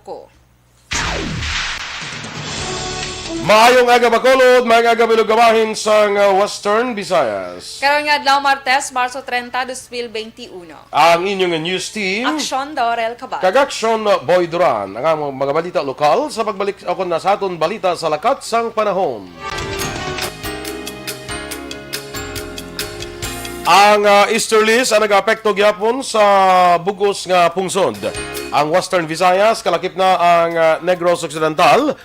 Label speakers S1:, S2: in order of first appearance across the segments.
S1: ko.
S2: Maayong aga Bacolod, maayong aga Bilugawahin sa Western Visayas.
S1: Karon nga adlaw Martes, Marso 30, 2021.
S2: Ang inyong news team,
S1: Aksyon, Dorel, Cabatu.
S2: Aksyon, Boy Duran. Ang among mga balita lokal sa pagbalik ako na sa aton balita sa lakat sang panahon. Ang easterlies ang nag-apekto gyapon sa bugos nga pungsod. Ang Western Visayas kalakip na ang Negros Occidental.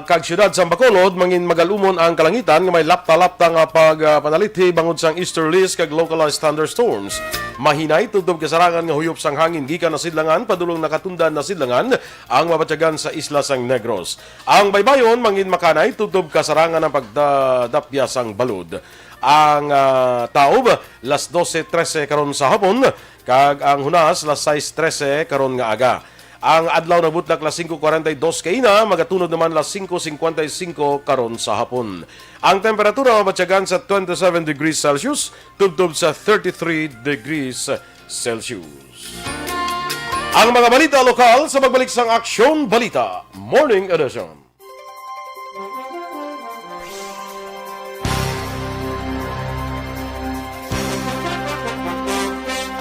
S2: Kag siyudad sa Bacolod, mangin magalumon ang kalangitan nga may lapta-lapta nga pagpanalithi bangod sang easterlies kag localized thunderstorms. Mahinay tudtob kasarangan nga huyop sang hangin gikan na sidlangan padulong nakatundan na sidlangan ang mabatyagan sa isla sang Negros. Ang baybayon mangin makanay tudtob kasarangan ang pagdadapya sang balod. Ang taob las 12:13 karon sa hapon kag ang hunas las 6:13 karon nga aga. Ang adlaw na butlak las 5:42 kaina, magatunod naman las 5:55 karon sa hapon. Ang temperatura mabatyagan sa 27 degrees Celsius, tubtob sa 33 degrees Celsius. Ang mga balita lokal sa pagbalik sang Aksyon Balita, Morning Edition.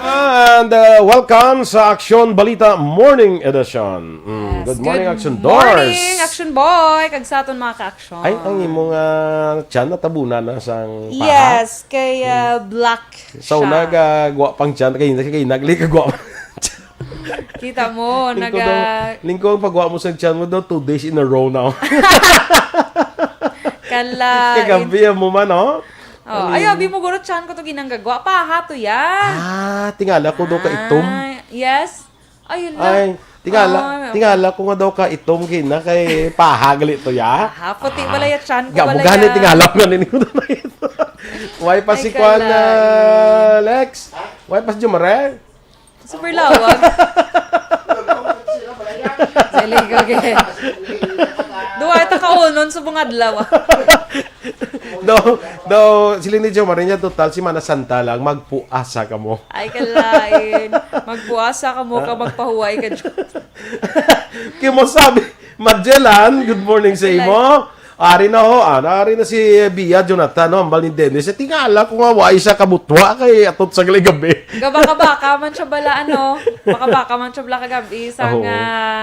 S2: And welcome sa Aksyon Balita Morning Edition.
S1: Yes,
S2: Good morning, Aksyon
S1: Good
S2: Doors.
S1: morning, Aksyon Boy. Kag sa aton mga ka-aksyon.
S2: Ay, ang imong tiyan na tabunan na sang paha.
S1: Yes, kay black
S2: So,
S1: siya.
S2: nagagwa pang tiyan. Kaya nagli kagwa.
S1: Kita mo,
S2: Lingko ang pagwa mo sa tiyan mo daw 2 days in a row now.
S1: Kala.
S2: Kagabi mo man, oh.
S1: Oh, ayaw, mo guro chan ko to ginanggagwa pa, hato yan.
S2: Tingala ko daw ka itom.
S1: Yes. Ayun lang.
S2: Ay, tingala ko nga daw ka itom kina kay pahagali to ya.
S1: Ha, puti wala ya chan ko
S2: Gamo
S1: wala
S2: gani
S1: ya.
S2: tingala ko na nito na ito. Why pa si Kwan Lex? Why pa si Jumare?
S1: Super lawag. Zelig, okay. Duwa ito kaunon sa bungadlaw.
S2: Daw sila ni Jumare niya total si Mana Santa lang magpuasa ka mo.
S1: Ay, kalain. Magpuasa ka mo ka, magpahuway ka dyan.
S2: Kaya mo sabi, Magellan, good morning sa imo. Ari na ho, ari na si Bia Jonathan, no, ambal ni Dennis. E tingala kung nga siya kabutwa kay atot sa gabi.
S1: Gabaka-baka man siya bala, ano? Baka-baka man siya bala kagabi. Isang,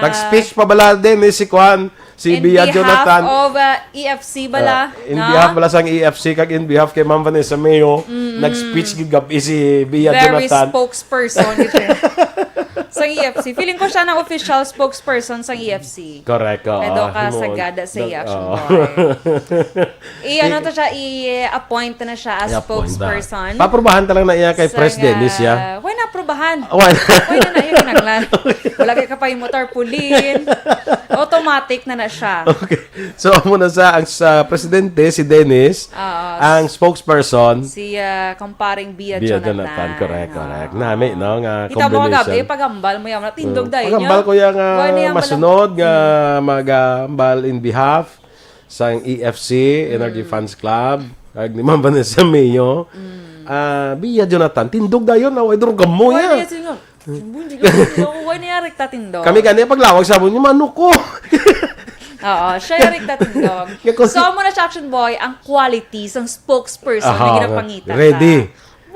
S2: nag-speech pa bala Dennis si Kwan, si Bia Jonathan.
S1: In behalf of EFC bala.
S2: In behalf bala sang EFC, kag in behalf kay Ma'am Vanessa Mayo, nag-speech gabi si Bia Jonathan.
S1: Very spokesperson. Sa EFC. Feeling ko siya ng official spokesperson sa EFC.
S2: Correct.
S1: Edo ka sagada sa Aksyon Boy. Ano to siya, i-appoint na siya as spokesperson.
S2: Paprobahan talang na iya kay Pres Dennis, ya.
S1: Why na aprobahan?
S2: Why
S1: na yun kinaglan. Wala kay kapay mo tarpaulin. Automatic na siya.
S2: Okay. So, muna sa presidente, si Dennis, ang spokesperson.
S1: Si comparing Bia Jonathan.
S2: Correct. Nami, no? Nga
S1: kita mo
S2: combination.
S1: kagabi, pagambal mo yan. Natindog dahil nyo.
S2: Pagambal ko yung masunod nga magambal in behalf sa EFC, Energy Funds Club, kag ni Ma'am Vanessa Mayo. Bia Jonathan, tindog dayon na, way drogam mo yan.
S1: Huwag niya rekta tindog.
S2: Kami kanya paglawag sabon niyo, mano ko.
S1: Oo, siya yung rekta tindog. So, muna siya, Aksyon Boy, ang qualities, ang spokesperson na ginapangitan.
S2: Ready.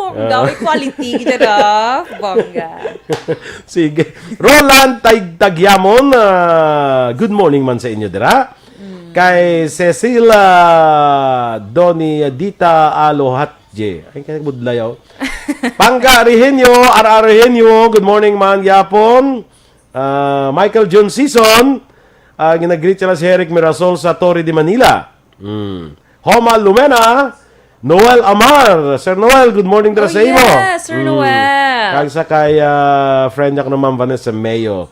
S1: Daw, quality, kita na. Bongga.
S2: Sige. Roland Tagyamon, good morning man sa inyo, dira. Kay Cecilia Doni Dita Alohatje. Ay, kaya budlayaw. Pangga Rehenyo, RR Rehenyo, good morning man, yapon. Michael John Season, ginagreet sila si Eric Mirasol sa Torre de Manila. Homa Lumena, Noel Amar. Sir Noel, good morning dara sa imo.
S1: Yes, Sir Noel.
S2: Kag sa kay friend niya ko naman Vanessa Mayo.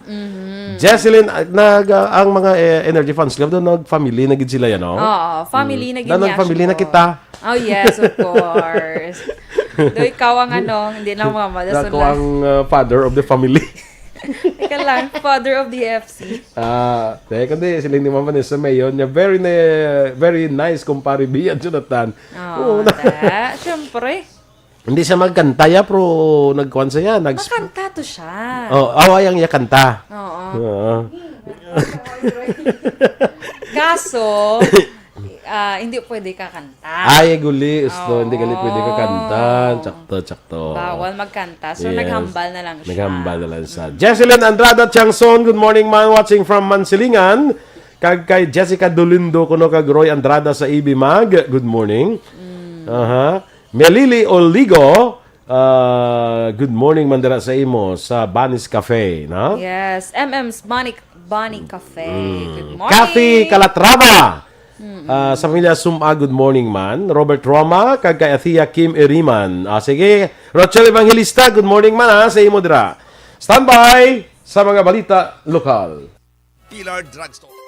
S2: Jesselyn, ang mga Energy Funds Club, doon nag-family na gid sila yan, no?
S1: Oo, family na gid
S2: niya. Nag-family na kita.
S1: Oh, yes, of course. Do ikaw ang hindi lang mama.
S2: Ako ang father of the family.
S1: Ika lang, father of the FC.
S2: Teka hindi, sila ni Ma'am Vanessa Mayo, niya very nice kumpare Bia Jonathan.
S1: Siyempre.
S2: Hindi siya magkanta ya, pero nagkuhan siya.
S1: Makanta to siya.
S2: Awayang iya kanta.
S1: Oo. Kaso, hindi pwede kakanta.
S2: Ay, guli. Gusto, hindi gali pwede ka kanta. Tsakto.
S1: Bawal magkanta. So,
S2: Yes.
S1: naghambal na lang siya.
S2: Naghambal na lang siya. Jesselyn Andrada Tiangson, good morning man, watching from Mansilingan. Kag kay Jessica Dolindo, kuno kag Roy Andrada sa EB Mag, good morning. Melili Oligo, good morning mandara sa imo sa Banis Cafe, no?
S1: Yes. MM's Bonnie Cafe. Good morning.
S2: Kathy Calatrava. Sa pamilya Suma, good morning man. Robert Roma, kag kay Athea Kim Iriman. Sige, Rochelle Evangelista, good morning man ha, sa imo dira. Standby sa mga balita lokal.
S3: Pilar Drugstore.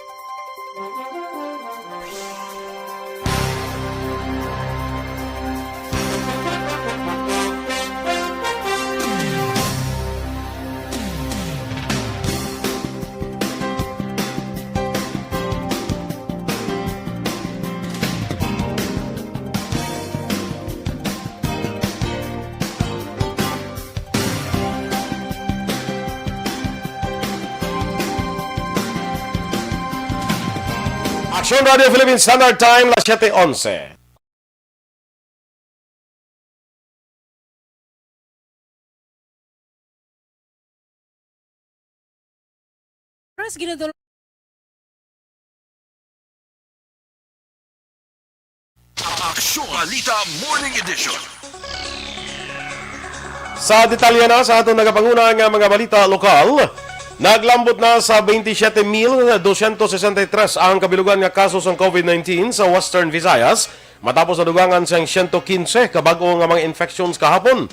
S2: Aksyon Radio Philippines Standard Time, las 7:11.
S3: Aksyon Balita Morning Edition.
S2: Sa detalye na sa atong nagapanguna nga mga balita lokal, naglambot na sa 27,263 ang kabilugan nga kaso sa COVID-19 sa Western Visayas matapos nadugangan siyang 115 kabago nga mga infections kahapon.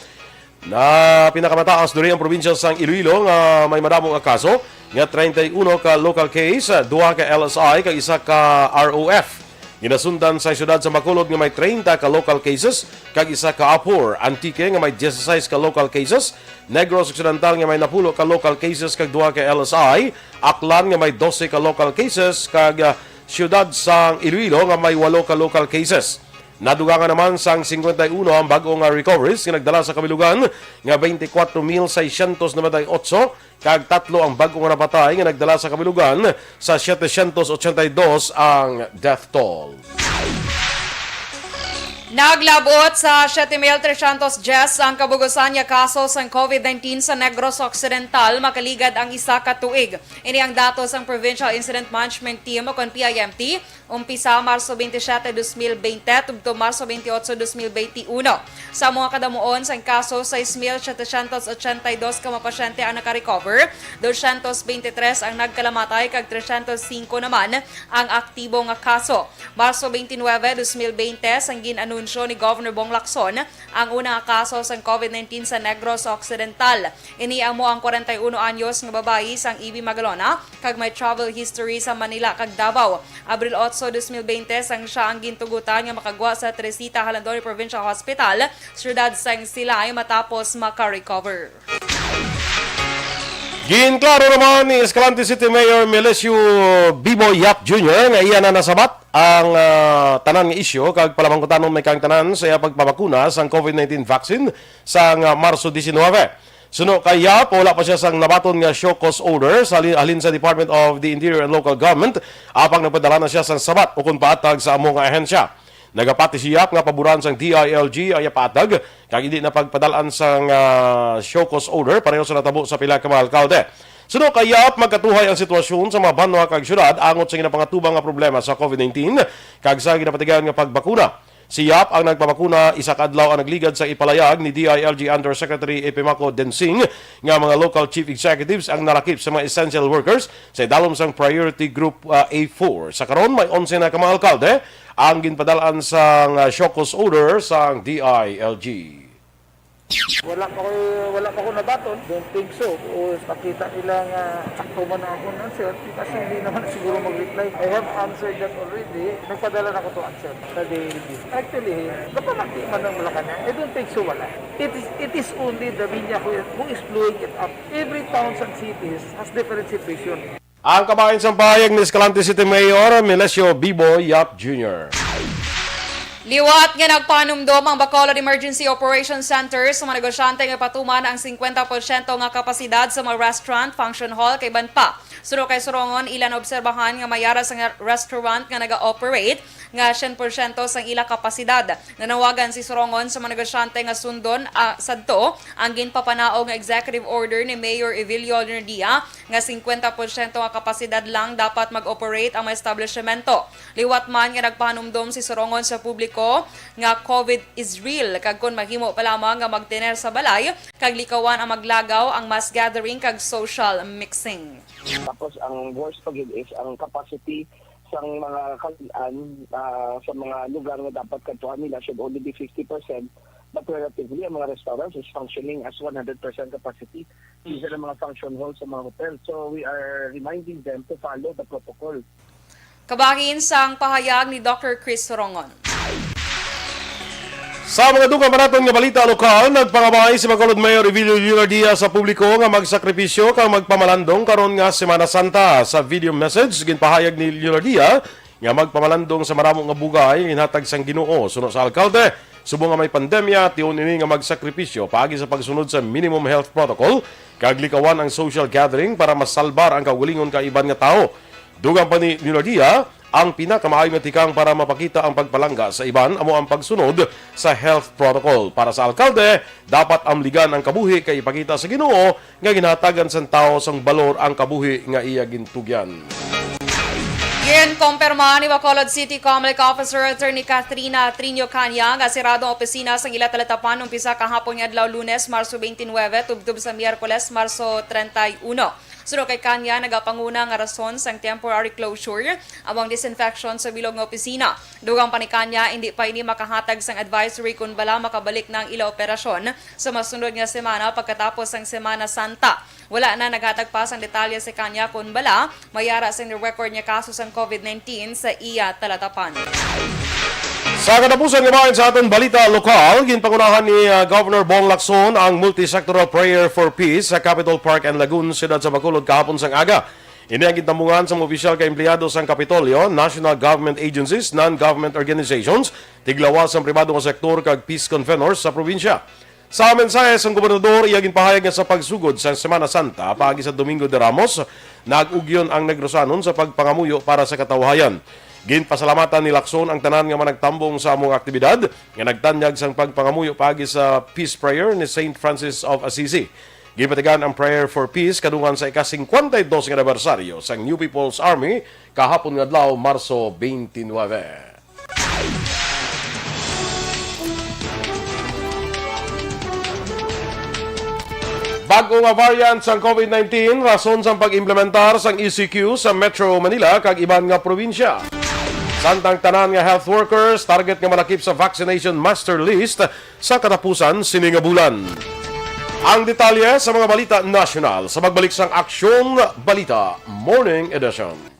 S2: Na pinakamataas diri ang probinsya sang Iloilo nga may madamong nga kaso nga 31 ka local case, 2 ka LSI kag isa ka ROF. Ginasundan sa siyudad sa Bacolod nga may 30 ka local cases, kag isa ka Apur, Antique nga may 16 ka local cases, Negros Occidental nga may 10 ka local cases kag 2 ka LSI, Aklan nga may 12 ka local cases, kag siyudad sa Iloilo nga may 8 ka local cases. Nadugangan naman sang 51 ang bagong recoveries nga nagdala sa kabilugan nga 24,698 kag 3 ang bagong napatay nga nagdala sa kabilugan sa 782 ang death toll.
S1: Naglabot sa 7,310 ang kabugusan niya kaso sa COVID-19 sa Negros Occidental, makaligad ang isa ka tuig. Ini ang datos ng Provincial Incident Management Team o PIMT, umpisa Marso 27, 2020 tugto Marso 28, 2021. Sa mga kadamuon sa kaso, 6,782 ka mga pasyente ang naka-recover, 223 ang nagkalamatay, kag 305 naman ang aktibo nga kaso. Marso 29, 2020 sang ginanunsyo ni Governor Bong Lacson ang unang kaso sa COVID-19 sa Negros Occidental. Iniamo ang 41 anyos nga babayi sang EB Magalona kag may travel history sa Manila kag Davao. Abril 8, 2020 sang siya ang gintugutan nga makagwa sa Teresita Halandoni Provincial Hospital, siyudad sang Silay matapos maka-recover.
S2: Ginklaro naman ni Escalante City Mayor Melesio Bibo Yap Jr. nga iya na nasabat ang tanan nga isyu kag palamangkutanon may kang tanan sa iya pagpabakuna sang COVID-19 vaccine sang Marso 19. Suno kay Yap, wala pa siya sang nabaton nga show cause order sa halin sa Department of the Interior and Local Government apang nagpadala na siya sang sabat o kung paatag sa among ahensya. Nagapati si Yap nga paboran sang DILG ay patag kag hindi na pagpadalaan sang show cause order pareho sa natabo sa pila ka mga alkalde. Suno kay Yap magkatuhay ang sitwasyon sa mga banwa kag syudad angot sa ginapangatubang nga problema sa COVID-19 kag sa ginapatigan nga pagbakuna. Si Yap ang nagpabakuna isa ka adlaw ang nagligad sa ipalayag ni DILG Undersecretary Epimaco Densing nga mga local chief executives ang nalakip sa mga essential workers sa idalom sang priority group A4. Sa karon may 11 na ka mga alkalde ang ginpadalaan sang show cause order sang DILG.
S4: Wala pa ko nabaton. Don't think so. O nakita nila nga sakto man ako ng answer kasi hindi naman siguro mag-reply. I have answered that already. Nagpadala na ko to answer sa daily. Actually, kapamati man ng Malacanang, I don't think so wala. It is only the media who is blowing it up. Every towns and cities has different situation.
S2: Ang kabayan sa pahayag ni Escalante City Mayor Melesio Bibo Yap Jr.
S1: Liwat nga nagpanumdom ang Bacolod Emergency Operations Center sa mga negosyante nga patuman ang 50% nga kapasidad sa mga restaurant, function hall kay ban pa. Suno kay Sorongon, ilan obserbahan nga mayara sa restaurant nga naga-operate nga 100% sang ila kapasidad. Nanawagan si Sorongon sa mga negosyante nga sundon sadto ang ginpapanaog nga executive order ni Mayor Evilio Nerdia nga 50% nga kapasidad lang dapat mag-operate ang mga establishmento. Liwat man nga nagpahanumdom si Sorongon sa publiko nga COVID is real kag kun mahimo pa lamang nga magtener sa balay kag likawan ang maglagaw ang mass gathering kag social mixing.
S5: Tapos ang worst pagid is ang capacity sa mga kalian sa mga lugar na dapat kantuhan nila should only be 50%, but relatively ang mga restaurants is functioning as 100% capacity. These are the mga function halls sa mga hotel. So we are reminding them to follow the protocol.
S1: Kabahin sang pahayag ni Dr. Chris Sorongon.
S2: Sa mga dugang maraton nga balita lokal, nagpangabay si Bacolod Mayor Evilio Lunardia sa publiko nga magsakripisyo kang magpamalandong karon nga Semana Santa. Sa video message, ginpahayag ni Lunardia nga magpamalandong sa maramong nga bugay hinatag sang Ginoo suno sa alkalde. Subong nga may pandemya, tiyon ini nga magsakripisyo paagi sa pagsunod sa minimum health protocol kag likawan ang social gathering para masalbar ang kaugalingon ka iban nga tao. Dugang pa ni Lunardia, ang pinakamaayong nga tikang para mapakita ang pagpalangga sa iban amo ang pagsunod sa health protocol. Para sa alkalde, dapat amligan ang kabuhi kay ipakita sa Ginoo nga ginahatagan sa tao sang balor ang kabuhi nga iya gintugyan.
S1: Kumpirma ni Bacolod City Comelec Officer Attorney Katrina Trinio Canya nga sirado ang opisina sa ila talatapan umpisa kahapon nga adlaw Lunes, Marso 29, tubtub sa Miyerkules, Marso 31. Suno kay Kanya, nagapanguna nga rason sang temporary closure among disinfection sa bilog nga opisina. Dugang pa ni Kanya, hindi pa ini makahatag sang advisory kung bala makabalik ng ila operasyon sa masunod nga semana pagkatapos sang Semana Santa. Wala na naghatag pa sang detalye si Kanya kung bala mayara sang record niya kaso sang COVID-19 sa iya talatapan.
S2: Sa katapusan nga bahin sa aton balita lokal, ginpangunahan ni Governor Bong Lacson ang multi-sectoral prayer for peace sa Capitol Park and Lagoon, siyudad sa Bacolod kahapon sang aga. Ini ang gitambungan sa mga opisyal ka empleyado sang Kapitolyo, national government agencies, non-government organizations, tiglawas ang pribado nga sektor kag peace convenors sa probinsya. Sa mensahe sang gobernador, iya ginpahayag nga sa pagsugod sa Semana Santa paagi sa Domingo de Ramos, nag-ugyon ang Negrosanon sa pagpangamuyo para sa katawhayan. Ginpasalamatan ni Lacson ang tanan nga managtambong sa among aktibidad nga nagtanyag sang pagpangamuyo paagi sa peace prayer ni St. Francis of Assisi. Gipatigan ang prayer for peace kadungan sa ika-52 nga anibersaryo sang New People's Army kahapon nga adlaw Marso 29. Bago nga variant sang COVID-19, rason sang pag-implementar sang ECQ sa Metro Manila kag iban nga probinsya. Santang tanan nga health workers, target nga malakip sa vaccination master list sa katapusan sini nga bulan. Ang detalye sa mga balita nasyonal sa magbalik sang Aksyon Balita Morning Edition.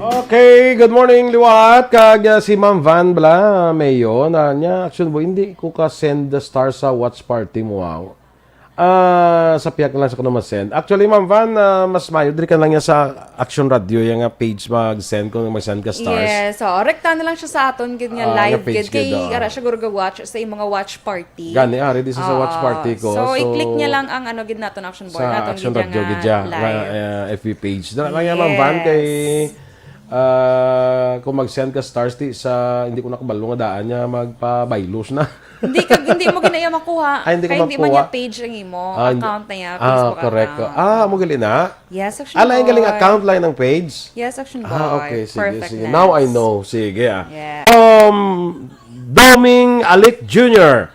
S2: Okay, good morning liwat. Kag si Ma'am Van bala mayo na nya action boy hindi ko ka send the star sa watch party mo wow. Sa piyak lang sa ko na send. Actually Ma'am Van mas mayo diri ka lang niya sa Action Radio yung page mag-send kung mag-send ka stars.
S1: Yes, so rekta na lang siya sa aton gid nga live
S2: nga page
S1: gid kay
S2: gid,
S1: ara siya gurga watch sa imong watch party.
S2: Gani ready sa watch party ko.
S1: So i-click niya lang ang ano gid naton Action Boy
S2: sa
S1: naton
S2: Action
S1: gid
S2: Radio
S1: nga
S2: gid ja
S1: live.
S2: FB page. Dala lang yan Ma'am Van kay kung mag-send ka stars sa hindi ko nakabalo nga daan niya magpa-bylos na.
S1: hindi mo ginaya makuha.
S2: Ay, hindi ko
S1: kaya hindi man
S2: makuha.
S1: niya page ang imo account na niya, Facebook
S2: correct.
S1: account.
S2: Mo gali na.
S1: Yes, Action
S2: Ala, yung galing
S1: Boy.
S2: account line ng page.
S1: Yes, Action Boy.
S2: Okay, sige,
S1: Perfect.
S2: sige. Now I know. Sige,
S1: Yeah.
S2: Doming Alik Jr.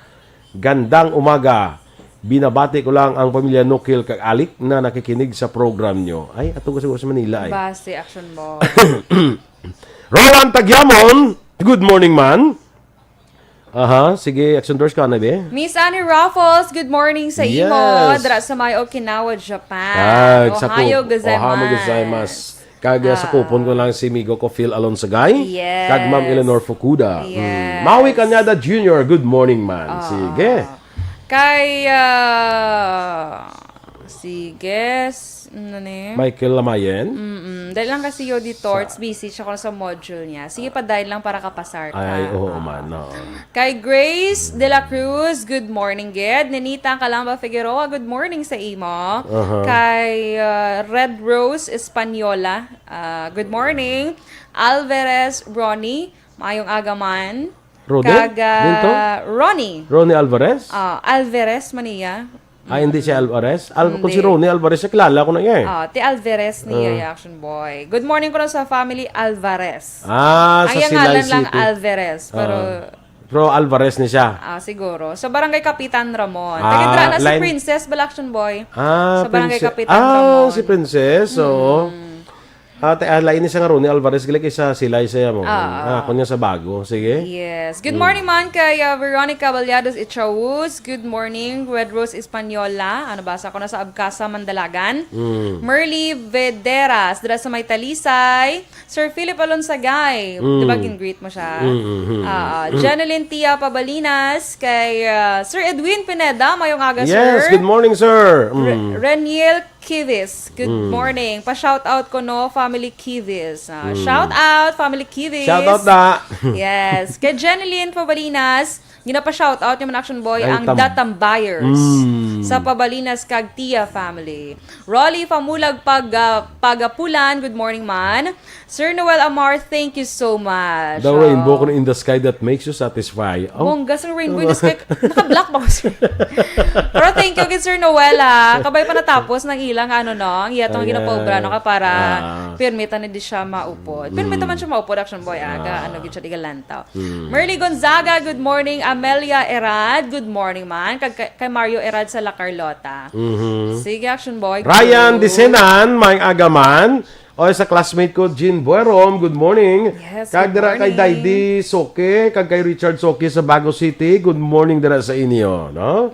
S2: Gandang umaga. Binabati ko lang ang pamilya Nukil kag Alik na nakikinig sa program nyo. Ay, ato ko siguro sa Manila.
S1: Base Action Boy.
S2: Roland Tagyamon. Good morning, man. Sige, Action Doors ka na, be?
S1: Miss Annie Raffles, good morning sa imo.
S2: Yes.
S1: Dra sa may Okinawa, Japan. Ohio gozaimasu.
S2: Kag sa kupon ko lang si Migo ko Phil Alonsagay.
S1: Yes.
S2: Kag Ma'am Eleanor Fukuda.
S1: Yes.
S2: Maui Kanyada Jr. Good morning, man. Sige.
S1: Kay, sige, ano ni?
S2: Michael Lamayen.
S1: Dahil lang kasi Yodi Torts, busy siya ko sa module niya. Sige pa dahil lang para kapasar ka.
S2: Ay, oo man. No.
S1: Kay Grace De La Cruz, good morning, Ged. Nenita Calamba Figueroa, good morning sa imo. Kay Red Rose Española, good morning. Alvarez Ronnie, mayong agaman.
S2: Rode?
S1: Kaga
S2: Dito?
S1: Ronnie
S2: Alvarez?
S1: Alvarez maniya.
S2: Hindi si Alvarez. Kung si
S1: Hindi.
S2: Ronnie Alvarez, kilala ko na yan.
S1: Ti Alvarez niya, Action Boy. Good morning ko na sa family Alvarez.
S2: Sa
S1: Ang yung
S2: Silay
S1: ngalan
S2: City.
S1: lang Alvarez, pero
S2: Pro Alvarez ni siya.
S1: siguro. Sa Barangay Kapitan Ramon.
S2: Ah,
S1: Taga na si
S2: line-
S1: Princess Action Boy. Sa Barangay
S2: Princess.
S1: Kapitan Ramon.
S2: Si Princess. Oo. Lain ni sa nga Ronnie Alvarez, gali kay sa Silay saya mo. Ako niya sa bago. Sige.
S1: Yes. Good morning man kay Veronica Balyados Ichaus. Good morning, Red Rose Española. Ano basa ko na sa Abcasa, Mandalagan. Merly Vederas, dira sa May Talisay. Sir Philip Alonsagay. Diba gin-greet mo siya? Janeline Tia Pabalinas. Kay Sir Edwin Pineda. Mayong aga, sir.
S2: Yes, good morning, sir.
S1: Reniel Kivis. Good morning. Pa-shout out ko no, Family Kivis. Shout out, Family Kivis.
S2: Shout out na.
S1: Yes. Kay Jeneline Pabalinas, ginapa-shout out yung Action Boy
S2: Ay,
S1: ang Datambuyers sa Pabalinas kag Tia family. Rolly Pamulag Pagapulan, good morning man. Sir Noel Amar, thank you so much.
S2: The rainbow in the sky that makes you satisfied.
S1: Bonggas ng rainbow in the sky. Naka-black ba ko, sir? Pero thank you kay Sir Noel, kabay pa natapos ng ilang ang iyatong ginapobra ka para permitan na di siya maupod. Permitan man siya maupod, Action Boy, gid siya di galantaw. Merly Gonzaga, good morning. Amelia Erad, good morning man. Kay Mario Erad sa La Carlota. Sige, Action Boy.
S2: Ryan Disenan, may agaman. O sa classmate ko, Jean Buerom, good morning.
S1: Yes,
S2: Kag
S1: good
S2: dira kay
S1: morning.
S2: Daidi Soke, kag kay Richard Soke sa Bago City, good morning dira sa inyo, no?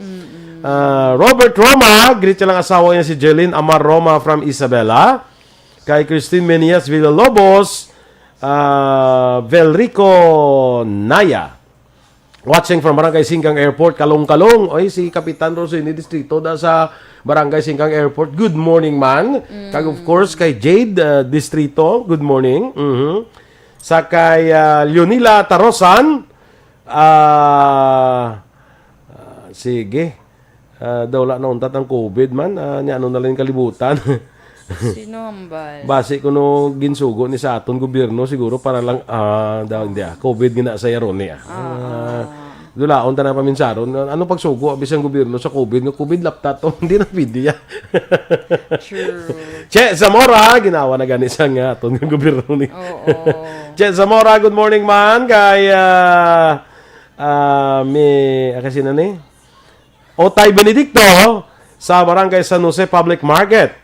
S2: Robert Roma, greet lang asawa niya si Jeline Amar Roma from Isabela. Kay Christine Menias Villalobos, Velrico Naya. Watching from Barangay Singkang Airport, Kalong-Kalong. Oy, si Kapitan Rosini Distrito da sa Barangay Singkang Airport. Good morning, man. Kag of course, kay Jade Distrito. Good morning. Sa kay Leonila Tarosan. Sige. Wala na untat ang COVID, man. Ano na lang kalibutan.
S1: Sino hambal?
S2: Base ko no ginsugo ni sa aton gobyerno siguro para lang hindi COVID gina sa Yaroni Dulaon ta na paminsaron ano pagsugo bisan gobyerno sa COVID nga COVID laptop to hindi na video.
S1: True.
S2: Che Zamora ginawa na gani sa nga aton nga gobyerno ni.
S1: Oo.
S2: Che Zamora, good morning man kay kasi na ni Otay Benedicto sa Barangay San Jose Public Market.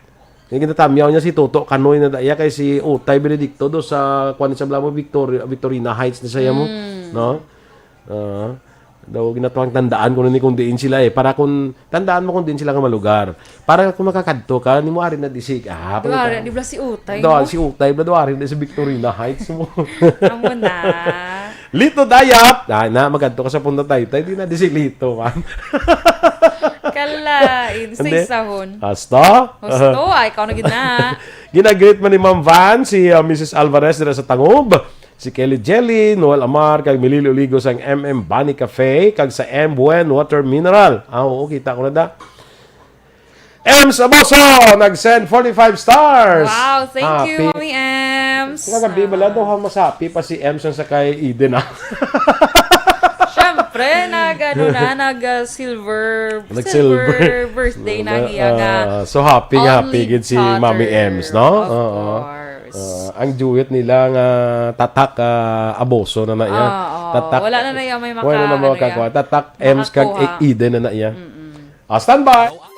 S2: Yung ginatamyaw niya si Toto Kanoy na daya kay si Utay Benedicto do sa kuan sa Blamo Victorina Heights ni saya mo, no? Daw ginatuang tandaan ko ni kung diin sila para kung tandaan mo kung diin sila nga malugar. Para kung makakadto ka, ni mo ari na disik.
S1: Duran, di ba si Utay
S2: Doon
S1: mo?
S2: si Utay, duari na sa Victorina Heights mo.
S1: Amo na.
S2: Lito Dayap. Na, magkadto ka sa Punta Taytay, di na disik Lito, man.
S1: Kalain, sa
S2: Hindi.
S1: isahon.
S2: Hasta?
S1: Gusto, ikaw na gina.
S2: Ginagreet man ni Ma'am Van, si Mrs. Alvarez dira sa Tangob. Si Kelly Jelly, Noel Amar, kag Milili Uligos ang MM Bunny Cafe, kag sa M Buen Water Mineral. Oo, kita ko na da. Ems Aboso, nag-send 45 stars.
S1: Wow, thank you,
S2: Happy.
S1: Mami Ems.
S2: Nga gabi, bala daw masapi pa si Ems ang sa kay Eden.
S1: Siyempre, nag-silver
S2: Nag-silver.
S1: birthday na niya nga.
S2: So happy
S1: Only
S2: gid si
S1: daughter,
S2: Mami Ems, no?
S1: Of
S2: Oo.
S1: course.
S2: Ang duet nila nga tatak Aboso na iya. Tatak.
S1: Wala na niya may
S2: Wala na makakuha. Tatak Ems kag
S1: Makakuha.
S2: Eden na iya. Stand by.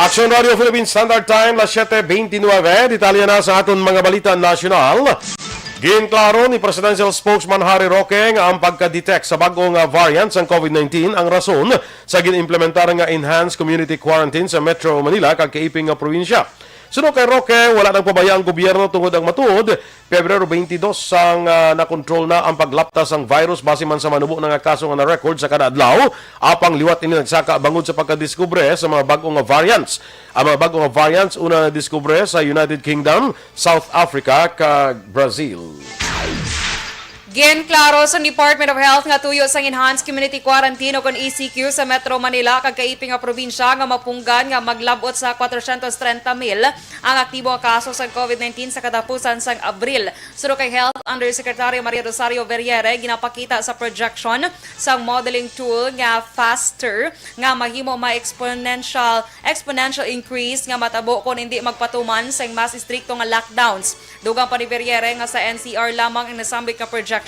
S2: Aksyon Radio Philippine Standard Time, las 7:29. Detalye na sa aton mga balita nasyonal. Ginklaro ni Presidential Spokesman Harry Roque nga ang pagka-detect sa bagong variant ng COVID-19 ang rason sa ginimplementar nga enhanced community quarantine sa Metro Manila kag kaiping nga probinsya. Suno kay Roque, wala nang pabaya ang gobyerno tungod ang matuod. Pebrero 22 sang na-control na ang paglaptas ng virus base man sa manubo nga kaso nga na-record sa kada adlaw. Apang liwat ini nagsaka bangod sa pagkadiskubre sa mga bagong variants. Ang mga bagong variants una na-diskubre sa United Kingdom, South Africa kag Brazil.
S1: Ginklaro sa Department of Health nga tuyo sang enhanced community quarantine o kon ECQ sa Metro Manila kag kaiping nga probinsya nga mapunggan nga maglabot sa 430,000 ang aktibo nga kaso sa COVID-19 sa katapusan sang Abril. Suro kay Health Undersecretary Maria Rosario Verriere ginapakita sa projection sang modeling tool nga faster nga mahimo ma-exponential increase nga matabo kon hindi magpatuman sa mas istrikto nga lockdowns. Dugang pa ni Verriere nga sa NCR lamang ang nasambit nga projection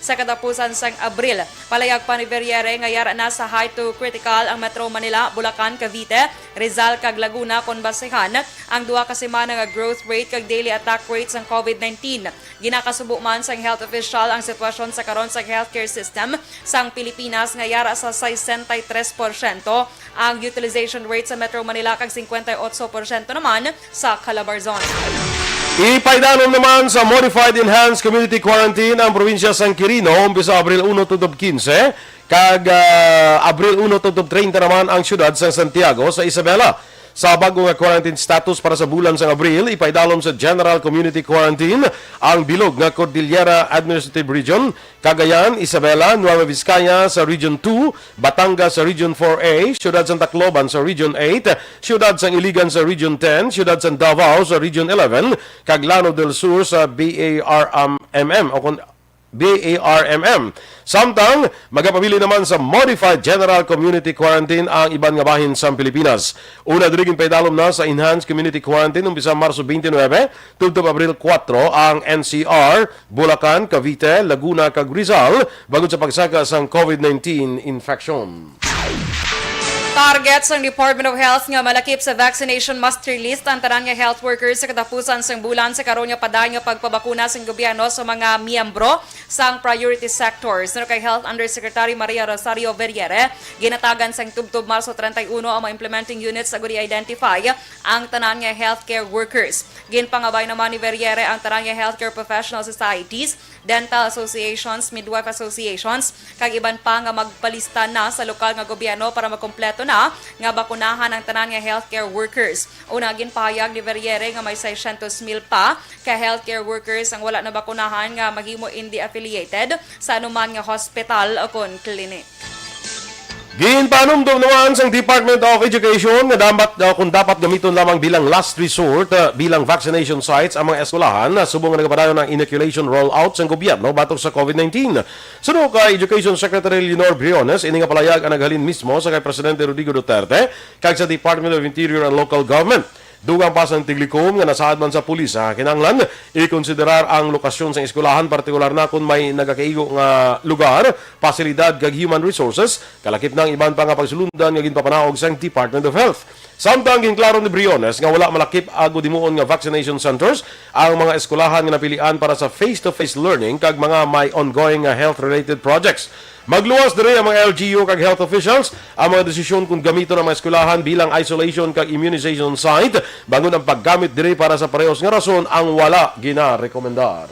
S1: sa katapusan sang Abril. Palayag pa ni Verriere nga yara na sa high to critical ang Metro Manila, Bulacan, Cavite, Rizal kag Laguna kon basehan ang duha ka semana nga growth rate kag daily attack rate sang COVID-19. Ginakasubo man sang health official ang sitwasyon sa karon sa healthcare system sang Pilipinas nga yara sa 63% ang utilization rate sa Metro Manila kag 58% naman sa Calabarzon.
S2: Ipaidanom naman sa Modified Enhanced Community Quarantine ang probinsya San Quirino umpisa Abril 1 tutob 15 kag Abril 1 tutob 30 naman ang syudad sa Santiago sa Isabela. Sa bagong nga quarantine status para sa bulan sa Abril, ipaidalom sa General Community Quarantine ang bilog nga Cordillera Administrative Region, Cagayan, Isabela, Nueva Vizcaya sa Region 2, Batangas sa Region 4A, Ciudad Santa Cloban sa Region 8, Ciudad San Iligan sa Region 10, Ciudad San Davao sa Region 11, Caglano del Sur sa BARMM. Samtang, magapabili naman sa Modified General Community Quarantine ang iban nga bahin sa Pilipinas. Una dirigin paidalom na sa Enhanced Community Quarantine umpisa Marso 29, tubtob Abril 4 ang NCR, Bulacan, Cavite, Laguna, kag Rizal bagod sa pagsaka sang COVID-19 infection.
S1: Targets ng Department of Health nga malakip sa vaccination master list ang tanan nga health workers sa katapusan sang bulan sa karon nga paday nga pagpabakuna sa gobyerno sa mga miyembro sang priority sectors. Ano kay Health Undersecretary Maria Rosario Verriere, ginatagan sang tubtob Marso 31 ang mga implementing units sa i-identify ang tanan nga healthcare workers. Ginpangabay naman ni Verriere ang tanan nga healthcare professional societies, dental associations, midwife associations, kag iban pa nga magpalista na sa lokal nga gobyerno para makompleto na nga bakunahan ang tanan nga healthcare workers. Una ginpahayag ni Verriere nga may 600,000 pa ka healthcare workers ang wala na bakunahan nga maghimo hindi affiliated sa anuman nga hospital o kon clinic.
S2: Ginpanumdum naman sa Department of Education na kung dapat gamiton lamang bilang last resort bilang vaccination sites ang mga eskwelahan na subong nga nagapadayon ng inoculation rollout sa gobyerno batok sa COVID-19. Suno kay Education Secretary Leonor Briones, ini nga palayag ang naghalin mismo sa kay Presidente Rodrigo Duterte kag sa Department of Interior and Local Government. Dugang pa sang tiglikom nga nasaad man sa pulis kinanglan ikonsiderar ang lokasyon sa eskwelahan partikular na kung may nagakaigo nga lugar, pasilidad kag human resources kalakip ng iban pa nga pagsulundan nga ginpapanaog sang Department of Health. Samtang ginklaro ni Briones nga wala malakip ago dimuon nga vaccination centers ang mga eskwelahan nga napilian para sa face-to-face learning kag mga may ongoing health-related projects. Magluwas diri ang mga LGU kag health officials ang mga desisyon kung gamiton ang mga eskwelahan bilang isolation kag immunization site bangon ang paggamit diri para sa parehos nga rason ang wala gina-rekomendar.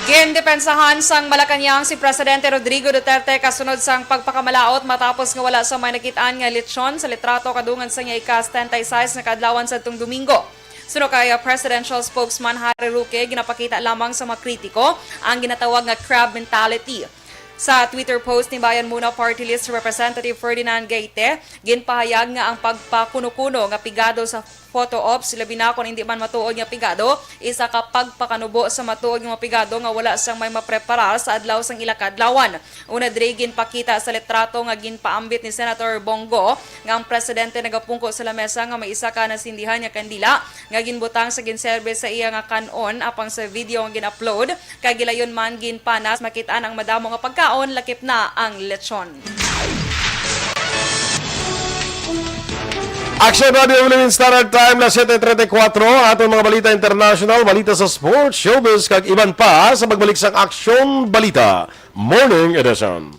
S1: Gindepensahan sang Malacañang si Presidente Rodrigo Duterte kasunod sang pagpakamalaot matapos nga wala sa may nakitaan nga lechon sa litrato kadungan sa niya ika-76 na kadlawan sa tung Domingo. Suno kay Presidential Spokesman Harry Roque, ginapakita lamang sa mga kritiko ang ginatawag nga crab mentality. Sa Twitter post ni Bayan Muna Party List Representative Ferdinand Gaite, ginpahayag nga ang pagpakuno-kuno nga pigado sa photo ops, labi na kung hindi man matuod nga pigado, isa ka pagpakanubo sa matuod nga pigado nga wala sang may mapreparar sa adlaw sang ilakadlawan. Una diri ginpakita sa litrato nga ginpaambit ni Senator Bongo nga ang presidente nagapungko sa lamesa nga may isa ka nasindihan nga kandila nga ginbutang sa ginserbe sa iya nga kanon apang sa video nga gin-upload kay gilayon man ginpanas makitaan ang madamo nga pagkaon lakip na ang lechon.
S2: Aksyon Radio Philippines Standard Time na 7:34 atong mga balita international, balita sa sports, showbiz kag iban pa sa pagbalik sang Aksyon Balita Morning Edition.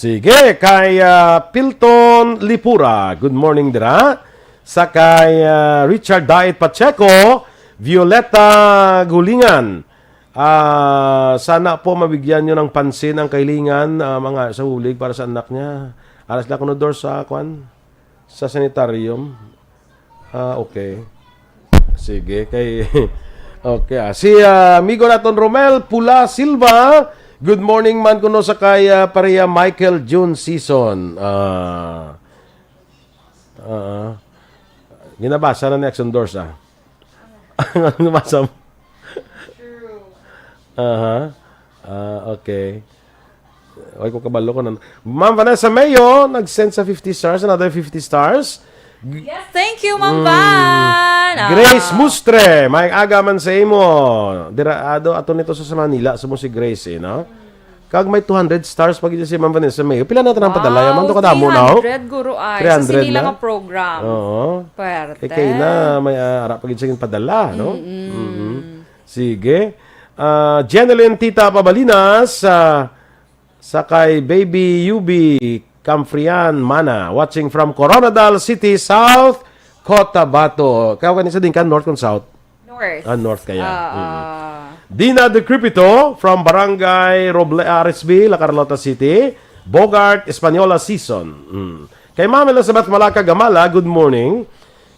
S2: Sige, kay Pilton Lipura, good morning dira. Sa kay Richard Daet Pacheco, Violeta Gulingan, Sana po mabigyan nyo ng pansin ang kailingan mga sa hulig para sa anak niya. Aras na kunodor sa sa sanitarium. Okay. Sige, kay okay. Si amigo naton Romel Pula Silva. Good morning man kuno sa kay pareha Michael June season. Ginabasa na ni Aksyon Doors Ano nabasa mo? Okay. Okay ko kabalo ko na. Ma'am Vanessa Mayo, nag-send sa 50 stars, another 50 stars.
S1: Yes, thank you, Ma'am Van.
S2: Grace Mustre, may agaman sa imo. Diraado ato nito sa Manila, sumo si Grace, no? Kag may 200 stars pag si Ma'am Vanessa Mayo. Pila na tanang padala, man to kadamo na.
S1: 300 guro ay
S2: 300
S1: sa sinila
S2: na?
S1: nga program.
S2: Oo.
S1: Pwerte.
S2: Kay na may ara pag sa padala, no? Sige. Jeneline Tita Pabalinas, sa kay Baby Yubi Camfrian Mana, watching from Coronadal City, South Cotabato. Kaya kanisa din ka, North kung South?
S1: North.
S2: North kaya. Dina De Cripito from Barangay Roble RSB, La Carlota City, Bogart, Española Season. Kay Ma'am Elizabeth Malaka Gamala, good morning.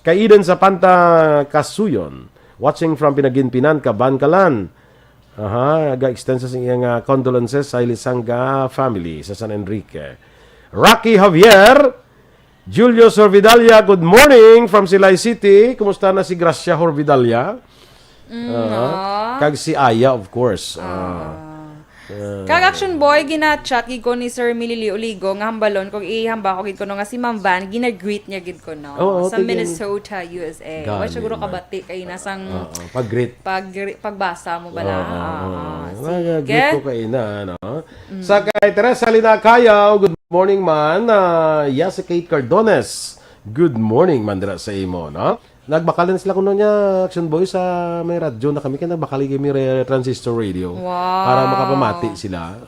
S2: Kay Eden sa Panta Kasuyon, watching from Pinaginpinan, Kabankalan. Ga-extend sa iyang condolences sa Ilisanga family sa San Enrique. Rocky Javier, Julio Sorvidalia, good morning from Silay City. Kumusta na si Gracia Horvidalia? Kag si Aya, of course.
S1: Kag Action Boy, gina-chat gid ko ni Sir Milili Oligo nga hambalon kung ihamba ko gid ko no nga si Ma'am Van, gina-greet niya gid ko no sa Minnesota, USA. Wa siguro kabati kay nasang
S2: pag-greet.
S1: Pagbasa mo bala.
S2: Greet ko kay na, no? Sa kay Teresa Lina Kayaw, good morning man. Yes, Kate Cardones. Good morning man dira sa imo, no? Nagbakalan sila kuno niya Action Boy sa may radyo na kami kaya nagbakali kami transistor radio para makapamati sila.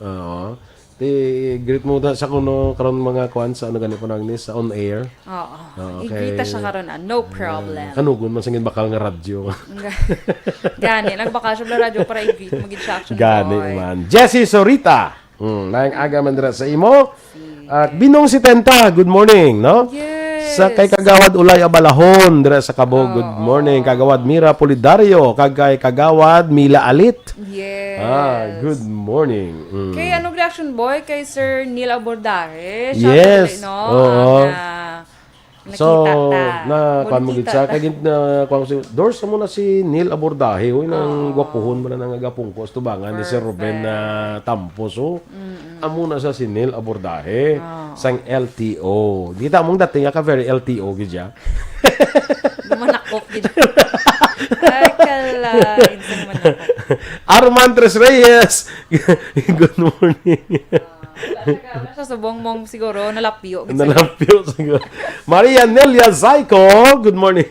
S2: Greet mo sa kuno karon mga kwan sa ano gani po nang sa on air.
S1: I-greet siya karon no problem.
S2: Kanugon man singin bakal nga radyo.
S1: Gani nagbakal siya sa radyo para i-greet mo gid siya Action Boy.
S2: Gani man. Jessie Sorita. Nang aga man dira sa imo. At Binong si Tenta, good morning, no?
S1: Yes.
S2: Sa kay Kagawad Ulay Abalahon, dira sa Cabo, good morning. Kagawad Mira Polidario, kay Kagawad Mila Alit.
S1: Yes.
S2: Good morning.
S1: Kay anong reaction boy kay Sir Neil Abordahe?
S2: Yes.
S1: No?
S2: So,
S1: nakita
S2: kwan mo gid sa kay kwan si Doors mo na si Neil Abordahe, hoy nang gwapuhon mo na nang agapungkos tubangan ni Sir Ruben na Tampos. Amo na sa si Neil Abordahe sang LTO. Kita mong dating ka very LTO gid ya.
S1: Manakop gid. Ay kala, insang manakop.
S2: Arman Tres Reyes. Good morning.
S1: Wala siya sa bongmong siguro, nalapyo.
S2: Nalapyo siguro. Maria Nelia Zaiko, good morning.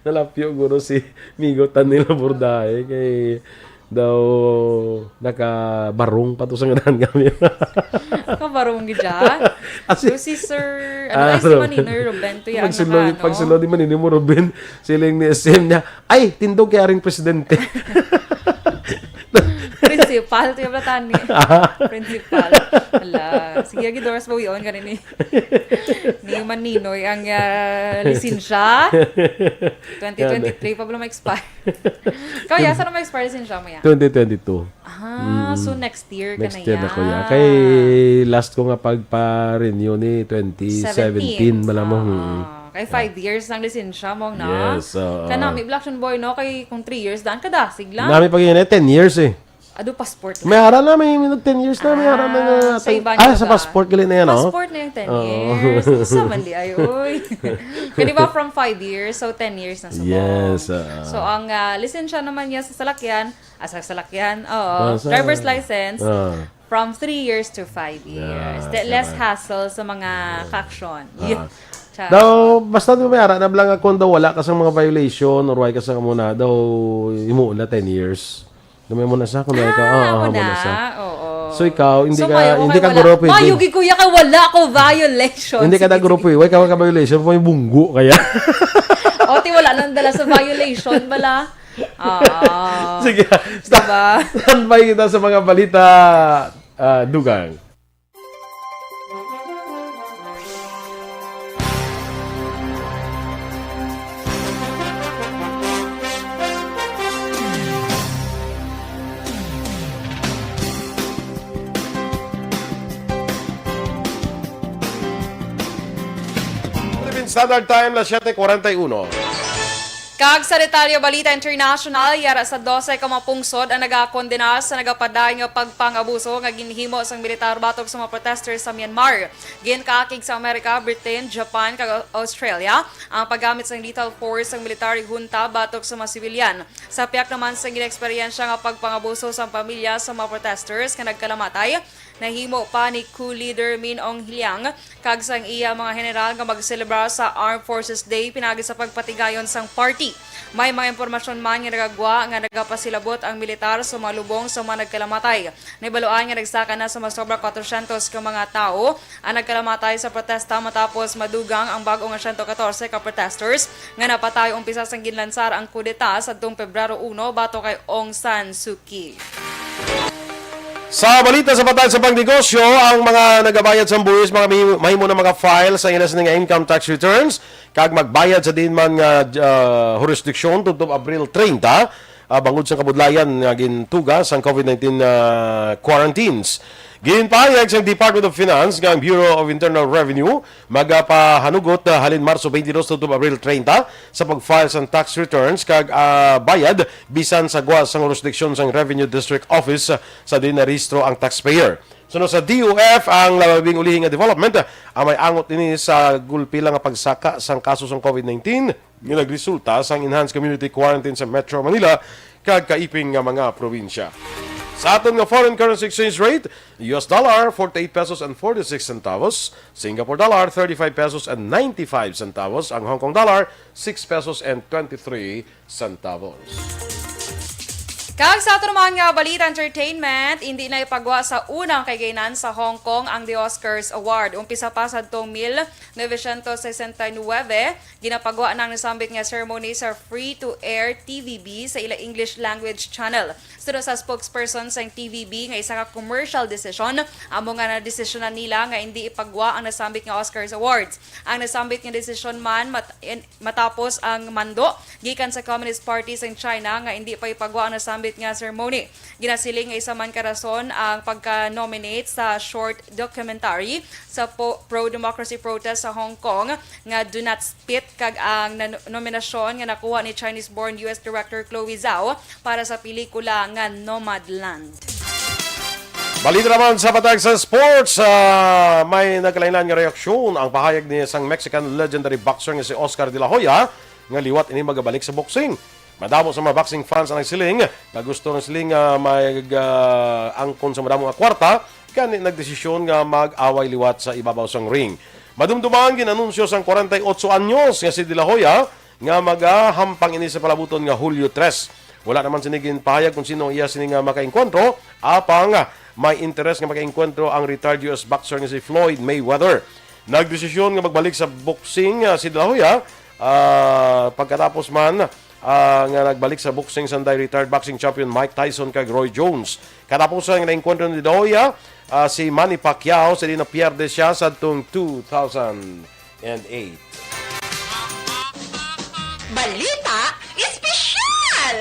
S2: Nalapyo guro si Migo Tanila Bordahe kay daw nakabarong pa to sa ngadan kami.
S1: Nakabarong gidya. So si Sir, ano ay si Manino Ruben to yang nakano.
S2: Pag sila di Manino mo Ruben, siling ni SM niya, ay, tindog kaya rin presidente.
S1: Principal, ito yung platani. Principal. Hala. Sige, Doris, bawion ka rin ni Maninoy ang lisensya. 2023 pa pala ma-expire. Kaya, saan na ma-expire lisensya mo yan?
S2: 2022.
S1: So next year ka
S2: Next
S1: na
S2: year
S1: yan.
S2: na ko yan. Kay last ko nga pagpa-renew ni 2017. Malamang.
S1: Kay 5 years ng lisensya mo, na?
S2: Yes.
S1: Kaya nami, Black Boy, no? Kay kung 3 years, daan ka dasig lang.
S2: Nami pag yun 10 years eh.
S1: Ado, passport.
S2: May hara na, may 10 years na, may hara na.
S1: Sa iba niyo
S2: sa
S1: ba?
S2: passport gali na yan, no?
S1: Passport na yung 10 years. Isa man di ay, uy. Kaya di ba from 5 years, so 10 years na subong.
S2: Yes.
S1: So ang lisensya naman niya sa salakyan, driver's license, from 3 years to 5 years. Less hassle sa mga kaksyon.
S2: Daw, basta di may hara na lang kung daw wala ka sa mga violation or why ka sa muna, daw imuun na 10 years. Dumay mo na sa kung wala ka.
S1: Muna sa. Oo.
S2: So ikaw, hindi ka
S1: wala.
S2: guro pwede.
S1: Mayugi kuya ka, wala ko violation.
S2: Hindi ka na guro pwede. Why ka violation? May bunggo kaya.
S1: Ti wala nang dala sa violation bala.
S2: Sige, standby kita sa mga balita, Dugang. Standard Time, las 7:41.
S1: Kag sa detalye Balita International, yara sa 12 ka mga pungsod ang nagakondena sa nagapaday nga pagpangabuso nga ginhimo sang militar batok sa mga protesters sa Myanmar. Ginkaakig sa Amerika, Britain, Japan kag Australia ang paggamit sang lethal force sang military junta batok sa mga sibilyan. Sa piyak naman sa ginexperyensya nga pagpangabuso sa pamilya sa mga protesters nga nagkalamatay, nahimo pa ni coup leader Min Aung Hlaing kag sang iya mga general nga magselebrar sa Armed Forces Day pinagi sa pagpatigayon sang party. May mga impormasyon man nga nagagwa nga nagapasilabot ang militar sa mga lubong sa mga nagkalamatay. Naibaluan nga nagsaka na sa masobra 400 ka mga tao ang nagkalamatay sa protesta matapos madugang ang bagong 114 ka protesters nga napatay umpisa sang ginlansar ang kudeta sa tuong Pebrero 1 bato kay Aung San Suu Kyi.
S2: Sa balita sa patay sa pangnegosyo, ang mga nagabayad sa buwis, mga mahimo na mga file sa ilas nga income tax returns, kag magbayad sa din man nga jurisdiksyon tuntong Abril 30, bangod sa kabudlayan nga gintuga sa COVID-19 quarantines. Ginpahayag sa Department of Finance nga ang Bureau of Internal Revenue magapahanugot halin Marso 22 tuntong Abril 30 sa pag-file sa tax returns kag bayad bisan sa gawas sang jurisdiction sang Revenue District Office sa dinarehistro ang taxpayer. Sunod sa DOF, ang labing ulihing nga development ang may angot ini sa gulpila nga pagsaka sang kaso sang COVID-19 nga nagresulta sang enhanced community quarantine sa Metro Manila kag kaiping nga mga probinsya. Sa aton nga foreign currency exchange rate, US dollar 48 pesos and 46 centavos, Singapore dollar 35 pesos and 95 centavos, ang Hong Kong dollar 6 pesos and 23 centavos.
S1: Kag sa ato naman nga Balita Entertainment, hindi na ipagwa sa unang kayganan sa Hong Kong ang The Oscars Award. Umpisa pa sa 1969, ginapagwa ng nasambit nga ceremony sa free-to-air TVB sa ila English language channel. Sunod sa spokesperson sa TVB nga isa ka commercial decision, amo nga na desisyonan nila nga hindi ipagwa ang nasambit nga Oscars Awards. Ang nasambit nga desisyon man matapos ang mando gikan sa Communist Party sa China nga hindi pa ipagwa ang nasambit nga ceremony. Ginasiling nga isa man karason ang pagka-nominate sa short documentary sa pro-democracy protest sa Hong Kong nga Do Not Spit kag ang nominasyon nga nakuha ni Chinese-born US director Chloe Zhao para sa pelikula nga Nomadland.
S2: Balita naman sa patag sa sports, may nagkalainan nga reaksyon ang pahayag ni isang Mexican legendary boxer nga si Oscar de la Hoya nga liwat ini magabalik sa boxing. Madamo sa mga boxing fans ang nagsiling na gusto ng siling angkon sa madamo nga kwarta kani nagdesisyon nga mag-away liwat sa ibabaw sang ring. Madumduman ginanunsyo sang 48 anyos nga si De La Hoya nga magahampang ini sa palabuton nga Hulyo 3. Wala naman sinigin pahayag kung sino iya sini nga makaengkwentro, apang may interes nga makaengkwentro ang retired US boxer nga si Floyd Mayweather. Nagdesisyon nga magbalik sa boxing si De La Hoya pagkatapos man nga nagbalik sa boxing sanday retired boxing champion Mike Tyson kag Roy Jones. Katapusan nga naengkwentro ni De La Hoya si Manny Pacquiao sa di napierde siya sa tung 2008.
S1: Balita Espesyal!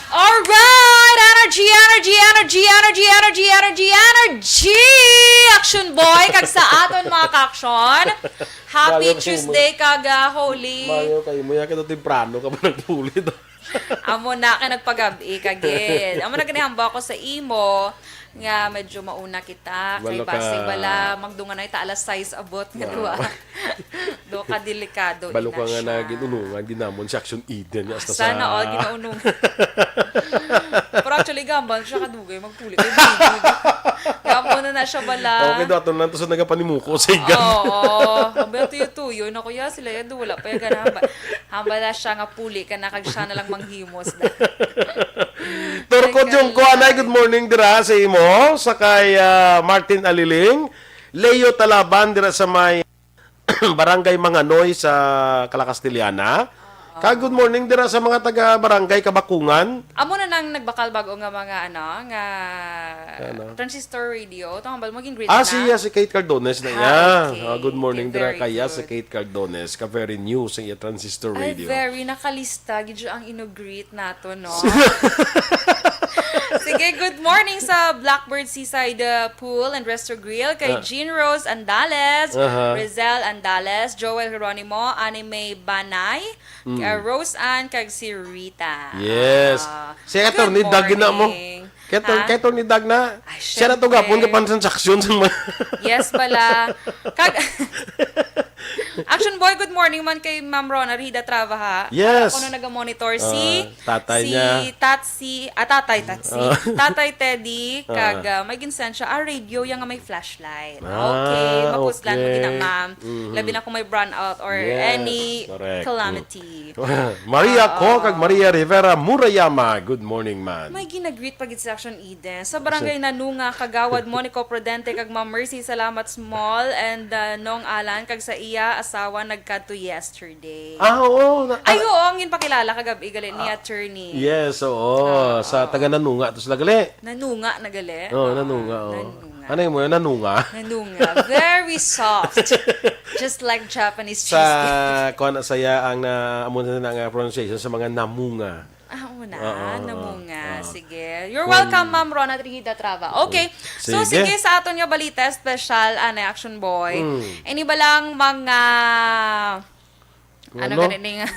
S1: Alright! Energy! Action boy! Kag sa aton mga ka-action. Happy Tuesday kag holy.
S2: Mayo kayo mo yakin temprano ka ba nagpulit?
S1: Amo na ka nagpagabi kagid. Amo na ganihamba ko sa imo nga medyo mauna kita kay basig bala magdungan ay ta alas 6 abot nga duwa. Do ka delikado
S2: Balo ka nga na ginunungan ginamon sa Aksyon Eden hasta sa
S1: sana all ginaunong. Pero actually gambang siya kadugay magpulit ay gamo na siya bala.
S2: Okay daw aton lang to sa nagapanimuko sa igan.
S1: Oo. Ambe tuyo na kuya sila yan wala pa yung ganahamba. Hambala siya nga puli ka na kag siya na lang manghimos na.
S2: Turko yung ko anay good morning dira sa imo sa kay Martin Aliling, Leo Talaban dira sa may Barangay Manganoy sa Calacastiliana. Good morning dira sa mga taga Barangay Kabakungan.
S1: Amo na nang nagbakal bago nga mga nga transistor radio. Tama ba maging great na?
S2: Si Kate Cardones na iya.
S1: Okay.
S2: Good morning
S1: Okay,
S2: dira
S1: very
S2: kaya
S1: good.
S2: si Kate Cardones ka very new sa iya transistor
S1: Ay,
S2: radio.
S1: very nakalista. Gidyo ang ino-greet nato, no? Sige, good morning sa Blackbird Seaside Pool and Resto Grill, kay Jean Rose Andales, Rizal Andales, Joel Geronimo, Anime Banay, Rose Ann, kag si Rita.
S2: Yes. Siya ka ni Dag na mo. Kato ni Dag na.
S1: Ay,
S2: Siya na to
S1: syempre.
S2: gapon ka transaksyon sa mga.
S1: Yes, bala. Action Boy, good morning man kay Ma'am Rona Rida Travaha.
S2: Yes.
S1: Ako na nagamonitor si
S2: tatay
S1: si
S2: niya.
S1: Tatay Tatay Teddy kag may ginsen siya radio yang nga may flashlight. Okay, mapuslan mo
S2: okay.
S1: gina ma'am. Labi na kung may brownout or
S2: Yes,
S1: any
S2: correct.
S1: calamity.
S2: Maria Ko kag Maria Rivera Murayama. Good morning, man.
S1: May ginagreet pag sa Action Eden. Sa barangay Nanunga, Kagawad, Monico Prudente, kag Ma'am Mercy Salamat Small, and Nong Alan, kag sa iya, asawa, nagkadto yesterday.
S2: Oo.
S1: Ay, oo, ang ginpakilala kagabi gali ni attorney.
S2: Yes, oo. Sa taga Nanunga. Tapos lagali.
S1: Nanunga na gali.
S2: Nanunga.
S1: Nanunga.
S2: Ano yung mo yun? Nanunga?
S1: Nanunga. Very soft. Just like Japanese
S2: Sa
S1: cheesecake.
S2: kuha na saya ang amunta na nga pronunciation sa mga namunga.
S1: Namunga. Sige. You're welcome, Ma'am Rona Trihida Trava. Okay. So,
S2: Sige.
S1: sige, sa aton yung balita, special, Action Boy. Ini ba lang mga... Ano ganing nga?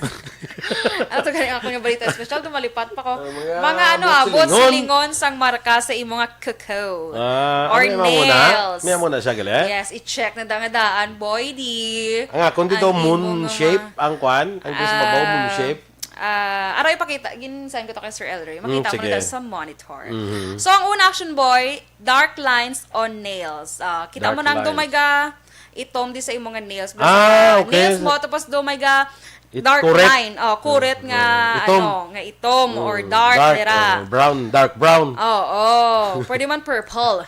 S1: Ano to ganing ako yung balita special? Tumalipat pa ko. Mga abot silingon sang marka sa imong nga kuko. Or nails.
S2: May mo na siya gali?
S1: Yes, i-check na dangadaan, boy, di.
S2: Ang kung dito
S1: Ang
S2: moon
S1: imong
S2: shape ang kwan. Ang gusto mabaw moon shape.
S1: Aray pakita, ginsayin ko to kay Sir Elroy. Makita mo
S2: sige.
S1: na dahil sa monitor. So, ang una Action Boy, dark lines on nails. Kita
S2: Dark
S1: mo nang
S2: lines.
S1: dumayga itom di sa imong nga nails.
S2: Okay.
S1: Nails mo, tapos dumayga dark
S2: Kuret.
S1: line. Kuret nga,
S2: Itom.
S1: nga itom or dark, dira.
S2: Brown, dark brown.
S1: Oo. Pwede man purple.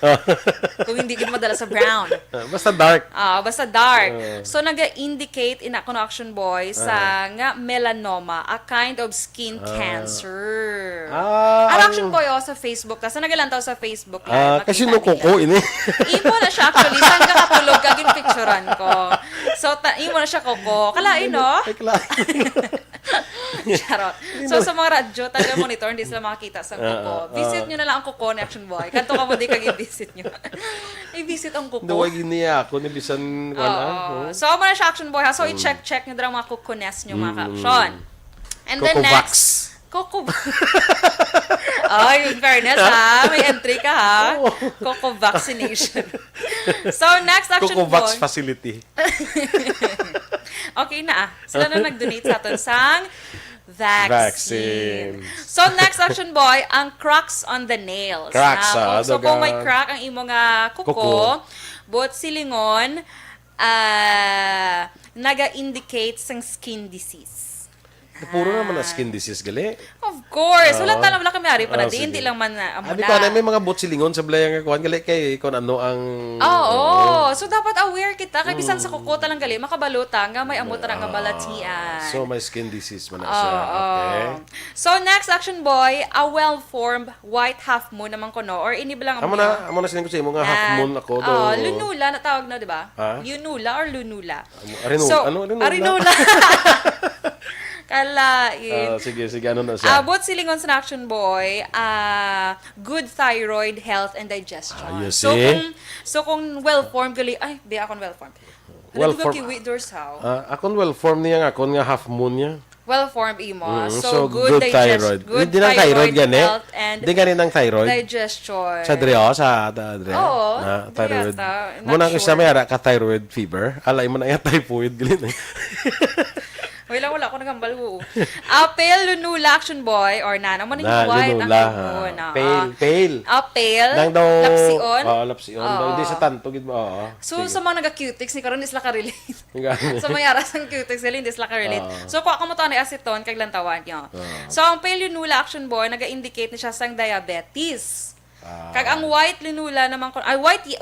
S1: Kung hindi ka madala sa brown.
S2: Basta dark.
S1: Basta dark. So, nag-indicate in ako na Action Boy sa nga melanoma, a kind of skin cancer. Ang Action Boy sa Facebook. Tapos nagalantaw sa Facebook.
S2: Kasi no kuko ini.
S1: Imo na siya actually. Saan ka katulog? Kaging picturean ko. So, imo na siya koko. Kalain, no? Charot. So, sa mga radyo, taga-monitor, hindi sila makakita sa kuko. Visit nyo na lang ang kuko ni Action Boy. Kanto ka mo, di kag-i-visit nyo. I-visit ang kuko.
S2: Duwag niya ako ni bisan
S1: Oo. So, mo na siya Action Boy, ha? So, i-check nyo daw mga kukunes nyo, mga ka-action. And then
S2: Coco
S1: next, Coco Ay, in fairness, ha? May entry ka, ha? Coco vaccination. So, next Action
S2: Coco Vax
S1: Boy.
S2: facility.
S1: Okay na, sila na nag-donate sa atin sang vaccine. So, next Action Boy, ang cracks on the nails.
S2: Cracks,
S1: So,
S2: daga.
S1: kung may crack ang imong kuko,
S2: Kuko.
S1: but silingon, naga-indicate sang skin disease.
S2: Puro naman na skin disease gali.
S1: Of course. Wala talang wala kami ari para di.
S2: sige.
S1: Hindi lang man na
S2: Abi ko na may mga butsilingon sa blayang kuan gali kay kung ano ang
S1: Oo. So, dapat aware kita. Kay bisan sa kuko talang gali, makabaluta nga may amot nga balatian.
S2: So may skin disease man na siya. Okay.
S1: So, next Action Boy, a well-formed white half moon naman ko, no? Or inibilang
S2: Amo na sining ko sa imo nga half moon ako do.
S1: Lunula na tawag na, di ba?
S2: Ha?
S1: Lunula or lunula?
S2: Arinula.
S1: So,
S2: Ano? Arinula?
S1: Arinula. Kalain.
S2: Sige, ano na siya?
S1: Abot silingon sa Action Boy, good thyroid health and digestion.
S2: You
S1: So,
S2: see?
S1: kung well-formed, gali, ay, di akong well-formed.
S2: Well-formed.
S1: Kiwi dorsaw.
S2: Akon well-formed niya nga, akon nga half moon niya.
S1: Well-formed imo.
S2: So, good thyroid.
S1: Good
S2: Di ng thyroid gani?
S1: health and
S2: Di gani ng thyroid?
S1: digestion.
S2: Sa Drea, sa Drea.
S1: Oo,
S2: Thyroid.
S1: yata. Not
S2: Muna ko
S1: sure.
S2: siya may ara ka thyroid fever. Alay mo na yung typhoid. Galit.
S1: Wala ko nagambal. Pale lunula Action Boy or nana mo
S2: Na,
S1: white
S2: lunula.
S1: ang moon.
S2: Pale.
S1: Pale.
S2: Nang daw...
S1: Lapsion.
S2: Lapsion. Daw. Hindi sa tanto. Gid mo.
S1: So, sa mga naga-cutics, ni karon hindi sila ka-relate.
S2: Sige.
S1: So, may aras ang cutics, hindi sila ka-relate. So, kung ako mo to ni aceton, kag lantawan niyo. So, ang pale lunula Action Boy, naga-indicate ni siya sang diabetes. Kag ang white linula naman ko,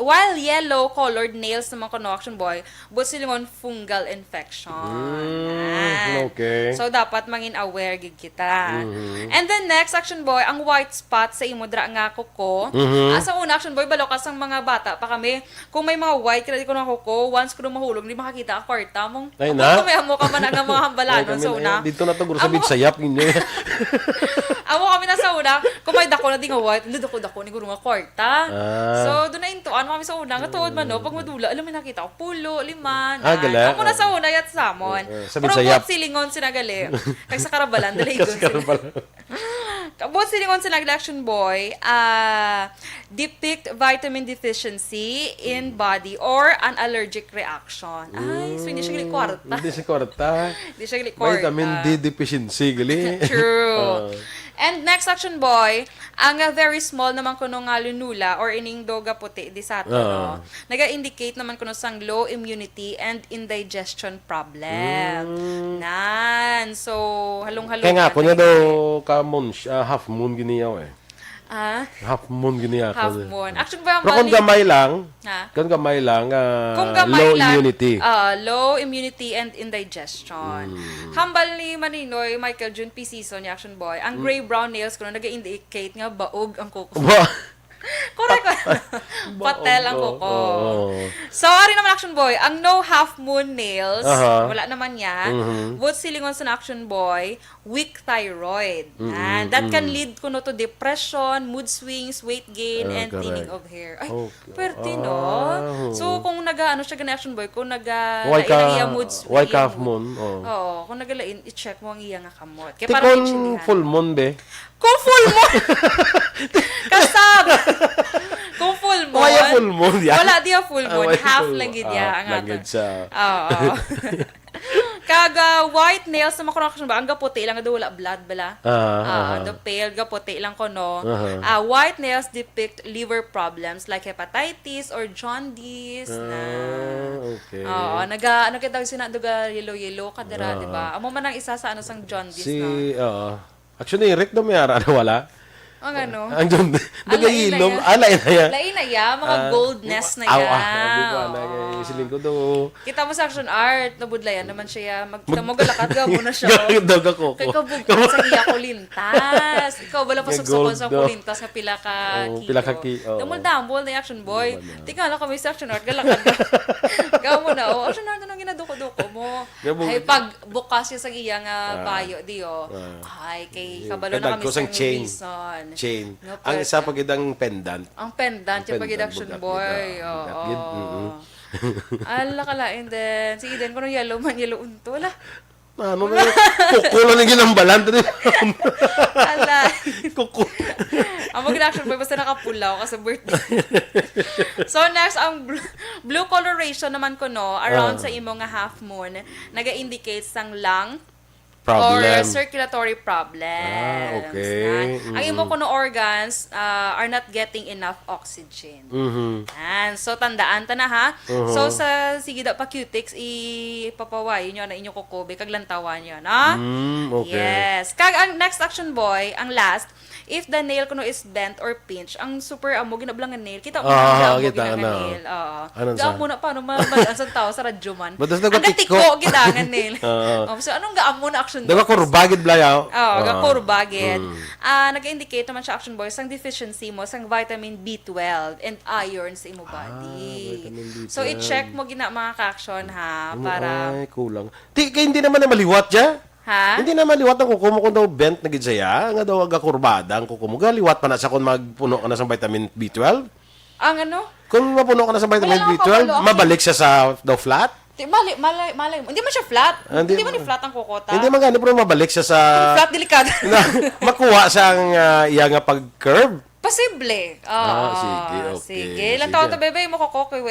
S1: while yellow colored nails naman ko no action boy, but silingon fungal infection. Yan.
S2: Okay.
S1: So dapat mangin aware gid kita. And then next action boy, ang white spot sa imo dra nga kuko. Asa una action boy balo kas ang mga bata pa kami, kung may mga white kaya ko na kuko, once ko na mahulog, di makakita ang kwarta mong.
S2: Ay na?
S1: Kung may amo ka man nga mga hambalanon sa una.
S2: Dito na to guro sa bidsayap ninyo.
S1: Amo kami na sa una, kung may dako na di nga white, hindi dako ni guro nga kwarta. So doon na intuan kami sa una, nga tuod man no, pag madula, alam mo nakita ko pulo, liman.
S2: Gala.
S1: Amo na sa una yat samon.
S2: Sa
S1: Pero
S2: bidsayap.
S1: bot silingon sinagali. Kag sa karabalan dali igon. Kabot silingon sa action boy, depict vitamin deficiency in body or an allergic reaction. Ay, so hindi siya gali kwarta.
S2: Hindi siya kwarta.
S1: Hindi siya gali kwarta.
S2: Vitamin D deficiency, gali.
S1: True. And next action boy, ang very small naman kuno nga lunula or ining doga puti di sa ato, no? Naga-indicate naman kuno sang low immunity and indigestion problem. Nan. So, halong-halong.
S2: Kaya nga,
S1: yan.
S2: kunya daw half moon giniyaw eh. Half moon giniya.
S1: Half moon. Actually, ba ang
S2: Pero kung gamay lang,
S1: Kung gamay
S2: low
S1: lang,
S2: immunity.
S1: Low immunity and indigestion. Hambal ni Maninoy, Michael June P. Season, yung action boy, ang gray-brown nails ko na nag-indicate nga baog ang kuko. Correct. Patel ang kuko. So, ari naman action boy, ang no half moon nails, wala naman yan. Both silingon sa action boy, weak thyroid. And that can lead kuno to depression, mood swings, weight gain, and thinning of hair. Ay, pwerte no? So, kung naga-ano siya gani action boy, kung naga-lain ang iya mood swing.
S2: Why half moon?
S1: Oo, kung naga-lain, i-check mo ang iya nga kamot. Kaya
S2: Tikon
S1: parang
S2: full moon be.
S1: kung full moon! Kasab! Kung full moon.
S2: Wala full moon yan.
S1: Wala diya full moon.
S2: Wala
S1: Half
S2: full
S1: lang
S2: moon.
S1: gid ya ang
S2: Lang
S1: ato.
S2: gid siya.
S1: Oo. Kaga white nails na makuha ba? Ang gaputi lang daw wala blood bala. The pale gaputi lang ko no. White nails depict liver problems like hepatitis or jaundice na.
S2: Okay.
S1: Oo, ano kita sinaduga yellow kadira, di ba? Amo man ang isa sa ano sang jaundice no.
S2: Actually, Rick daw may ara na wala.
S1: Ang ano?
S2: Ang doon. Nagayilom. Lain na yan.
S1: Lain na ya, mga goldness na ya.
S2: Hindi ko na. Isiling ko daw.
S1: Kita mo sa action art, nabudlayan naman siya. Magkita mo galakad ka mo na siya.
S2: Dog ako.
S1: Kay kabugkan sa iya kulintas. Ikaw bala pasok sa kon sa kulintas nga pila ka kilo.
S2: Pila ka kilo.
S1: Damol na action boy. Tika na kami sa action art, galakad ka. Gaw mo na. Action art na ginaduko-duko mo. Ay, pag bukas siya sa iya nga bayo, diyo. Ay, kay kabalo na kami sa reason.
S2: Chain.
S1: No,
S2: Ang isa pagidang pendant.
S1: Ang pendant, yung pag-action boy. Oo. Ala kalain din. Sige din, kung yellow man, yellow unto. Wala.
S2: Ano na? Kukulo na ginambalan.
S1: Ala.
S2: Kukulo.
S1: Ang mag-action boy, basta nakapulaw ka sa birthday. So next, ang blue coloration naman ko no, around sa imo nga half moon, naga-indicate sang lung, or circulatory problems.
S2: Okay.
S1: Ang imo kuno organs are not getting enough oxygen. And so tandaan ta na ha. So sa sige da pa cutics ipapaway nyo na inyo kukobe kag lantawan nyo, na?
S2: Okay.
S1: Yes. Kag ang next action boy, ang last, if the nail kuno is bent or pinched, ang super amo ginablang nga nail. Kita mo na
S2: kita na.
S1: nail. Oo.
S2: Anong
S1: Gaam
S2: sa?
S1: mo na paano mabalan sa tao sa radyo man.
S2: Batas na
S1: Ang
S2: gatiko.
S1: gatiko gidangan nail. So anong gaam mo na action boy?
S2: Daga kurbagid blayaw.
S1: Oo, gakurbagid. Nag-indicate naman siya action boy sang deficiency mo sang vitamin B12 and iron sa imo body.
S2: vitamin B12.
S1: So i-check mo gina mga ka-action ha para
S2: Ay, kulang. Hindi naman na maliwat dya.
S1: ha?
S2: Hindi na maliwat ang kuko mo kung daw bent na gid saya. Nga daw aga kurbada ang kuko mo. Galiwat pa na sa kung magpuno ka na sa vitamin B12.
S1: Ang ano?
S2: Kung mapuno ka na sa vitamin
S1: Wala akong
S2: B12,
S1: kabalo.
S2: mabalik siya sa daw flat.
S1: Malay. Hindi man siya flat.
S2: Hindi
S1: Hindi man ni flat ang kukota.
S2: Hindi man gani pero mabalik siya sa
S1: Flat delikado.
S2: na makuha sang iya nga pag-curve.
S1: Posible.
S2: Sige, okay.
S1: Sige. Ilang taon to, bebe? Mo ko kokoy,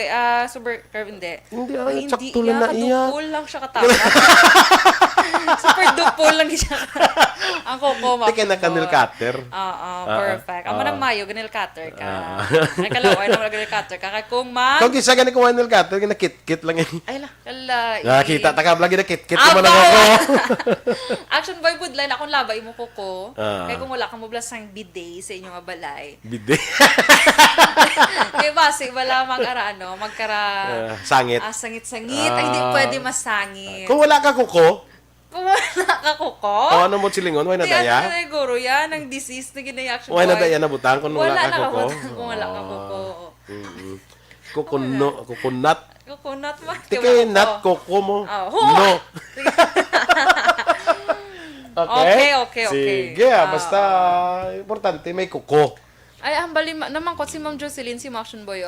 S1: super curve, hindi.
S2: Hindi,
S1: Ay,
S2: sakto lang na iya.
S1: Kadupol lang siya katama. Super dupol lang siya. Ang koko,
S2: Hindi ka na kanil cutter.
S1: perfect. Amo nang mayo, ganil cutter ka. Ay, kalaway naman ganil cutter ka. Kaya kung
S2: Kung gisa gani ko kanil cutter, kit lang eh.
S1: Ay, kalay.
S2: Nakita, takab lagi na kit
S1: Aba!
S2: naman ako.
S1: Action boy budline, akong laba imo ko.
S2: Ah.
S1: Kaya kung wala kang mublas sang bidet sa inyong balay, biday.
S2: Bide.
S1: Diba, si wala
S2: Sangit.
S1: sangit-sangit. Ay, hindi pwede masangit.
S2: Kung wala ka kuko,
S1: Kung wala ka kuko,
S2: o ano mo silingon, way na
S1: Di, ano
S2: daya?
S1: na siguro yan, ang disease na ginayaktion
S2: Way na daya na butang kung wala ka kuko.
S1: Kung wala ka kuko.
S2: Kukunat.
S1: Coconut mo.
S2: Di kay nat kuko mo.
S1: Oh.
S2: No.
S1: Okay.
S2: Sige, basta importante may kuko.
S1: Ay, ang bali naman ko si Ma'am Jocelyn, si Action Boy,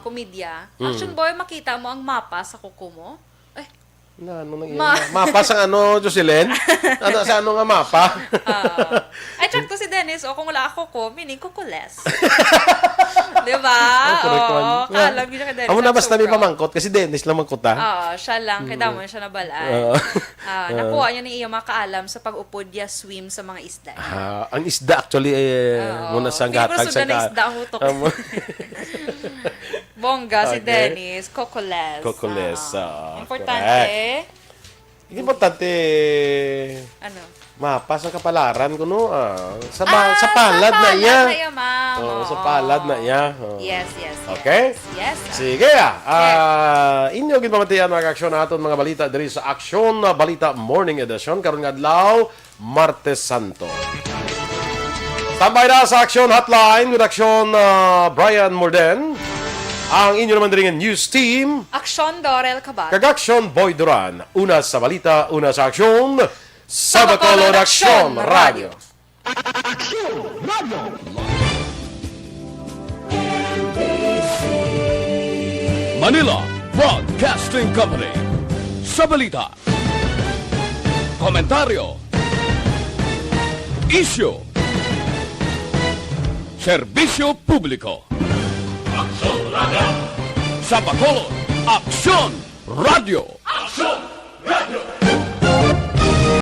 S1: komedya. Action Boy, makita mo ang mapa sa kuko mo? Ay,
S2: Ano mapa sa Jocelyn? Ano sa nga mapa?
S1: ay, check to si Dennis, kung wala ako ko, meaning kukules. Diba?
S2: Correct one.
S1: Kalam yun kay Dennis.
S2: Amo na
S1: I'm
S2: basta
S1: so
S2: may
S1: proud.
S2: pamangkot kasi Dennis lang magkuta.
S1: Siya lang. Kaya mo siya nabalaan. Nakuha niya ni iya makaalam sa pag-upod niya swim sa mga isda.
S2: Ang isda actually muna sa gatag sa
S1: na isda ang utok. Bongga si Dennis. Kokoles.
S2: Kokoles.
S1: Importante.
S2: Importante
S1: Ano?
S2: mapas ang kapalaran ko no. Sa palad na iya.
S1: Sa ma'am.
S2: Sa palad na iya.
S1: Yes.
S2: Okay?
S1: Yes.
S2: Sige inyo ginpamatian mga aksyon naton mga balita diri sa Aksyon Balita Morning Edition karon nga adlaw Martes Santo. Standby na sa Aksyon Hotline with Aksyon Brian Morden. Ang inyo naman diri nga news team
S1: Aksyon Dorel Cabatu.
S2: Kag-Aksyon Boy Duran. Una sa balita, una sa aksyon sa Bacolod Aksyon Radio.
S3: Manila Broadcasting Company. Sa balita. Komentaryo. Issue. Serbisyo publiko. Sa Bacolod, Aksyon Radio. Aksyon Radio.